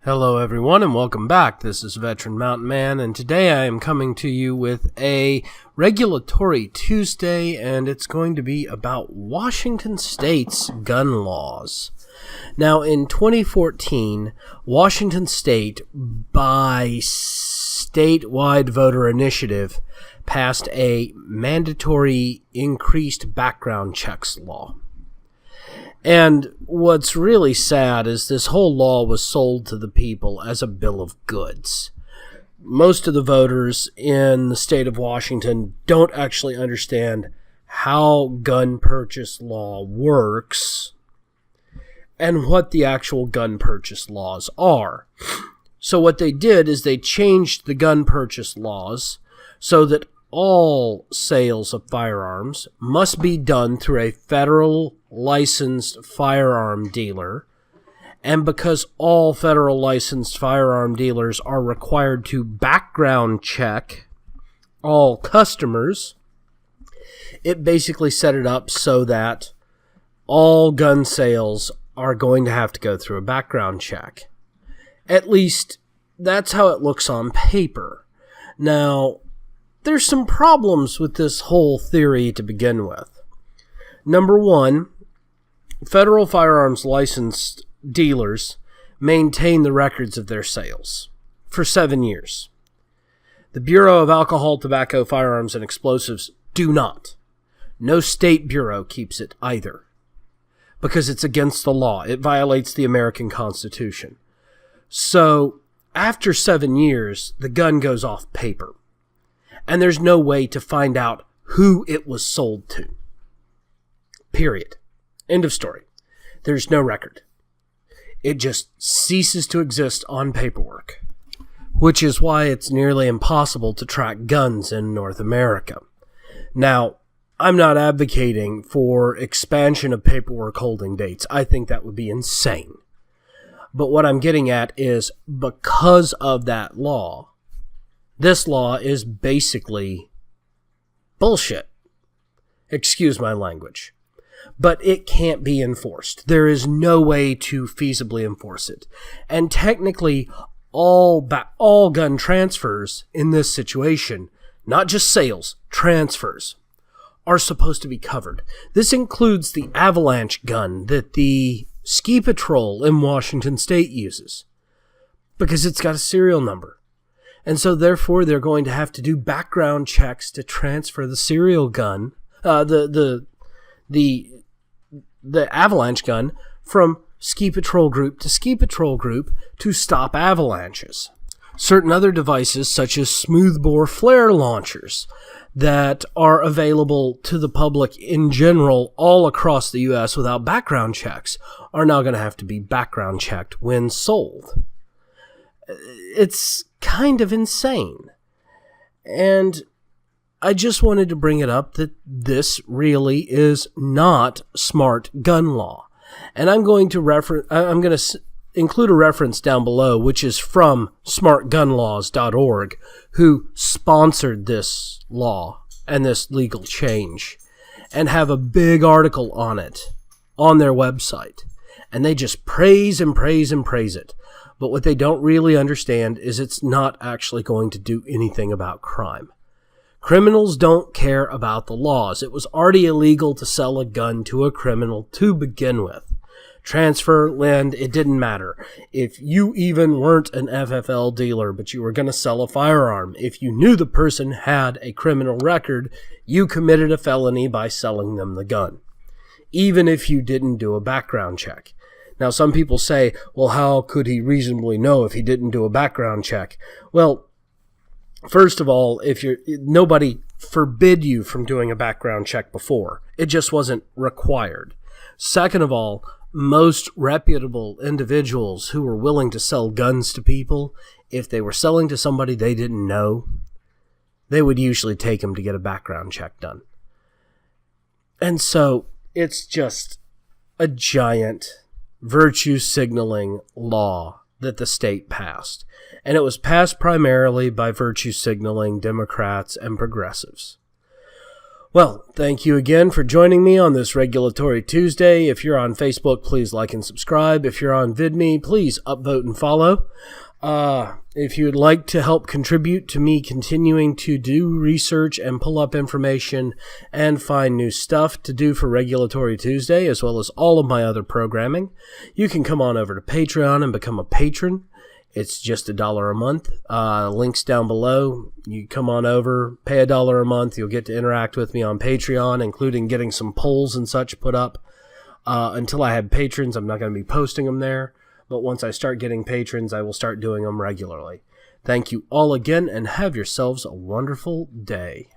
Hello everyone and welcome back. This is Veteran Mountain Man, and today I am coming to you with a Regulatory Tuesday, and it's going to be about Washington State's gun laws. Now, in 2014, Washington State, by statewide voter initiative, passed a mandatory increased background checks law. And what's really sad is this whole law was sold to the people as a bill of goods. Most of the voters in the state of Washington don't actually understand how gun purchase law works and what the actual gun purchase laws are. So what they did is they changed the gun purchase laws so that all sales of firearms must be done through a federal licensed firearm dealer, and because all federal licensed firearm dealers are required to background check all customers, it basically set it up so that all gun sales are going to have to go through a background check. At least that's how it looks on paper. Now, there's some problems with this whole theory to begin with. Number one, federal firearms licensed dealers maintain the records of their sales for 7 years. The Bureau of Alcohol, Tobacco, Firearms, and Explosives do not. No state bureau keeps it either, because it's against the law. It violates the American Constitution. So, after 7 years, the gun goes off paper, and there's no way to find out who it was sold to. Period. End of story. There's no record. It just ceases to exist on paperwork, which is why it's nearly impossible to track guns in North America. Now, I'm not advocating for expansion of paperwork holding dates. I think that would be insane. But what I'm getting at is, because of that law, this law is basically bullshit. Excuse my language. But it can't be enforced. There is no way to feasibly enforce it. And technically, all gun transfers in this situation, not just sales, transfers, are supposed to be covered. This includes the Avalanche gun that the Ski Patrol in Washington State uses, because it's got a serial number. And so therefore they're going to have to do background checks to transfer the serial gun, the Avalanche gun, from Ski Patrol Group to Ski Patrol Group to stop avalanches. Certain other devices, such as smoothbore flare launchers that are available to the public in general all across the U.S. without background checks, are now going to have to be background checked when sold. It's kind of insane. And I just wanted to bring it up that this really is not smart gun law. And I'm going to include a reference down below, which is from smartgunlaws.org, who sponsored this law and this legal change, and have a big article on it on their website. And they just praise and praise and praise it. But what they don't really understand is it's not actually going to do anything about crime. Criminals don't care about the laws. It was already illegal to sell a gun to a criminal to begin with. Transfer, lend, it didn't matter. If you even weren't an FFL dealer, but you were going to sell a firearm, if you knew the person had a criminal record, you committed a felony by selling them the gun, even if you didn't do a background check. Now, some people say, well, how could he reasonably know if he didn't do a background check? Well, first of all, nobody forbid you from doing a background check before. It just wasn't required. Second of all, most reputable individuals who were willing to sell guns to people, if they were selling to somebody they didn't know, they would usually take them to get a background check done. And so it's just a giant virtue signaling law that the state passed. And it was passed primarily by virtue signaling Democrats and progressives. Well, thank you again for joining me on this Regulatory Tuesday. If you're on Facebook, please like and subscribe. If you're on VidMe, please upvote and follow. If you'd like to help contribute to me continuing to do research and pull up information and find new stuff to do for Regulatory Tuesday, as well as all of my other programming, you can come on over to Patreon and become a patron. It's just $1 a month. Links down below. You come on over, pay $1 a month. You'll get to interact with me on Patreon, including getting some polls and such put up. Until I have patrons, I'm not going to be posting them there. But once I start getting patrons, I will start doing them regularly. Thank you all again, and have yourselves a wonderful day.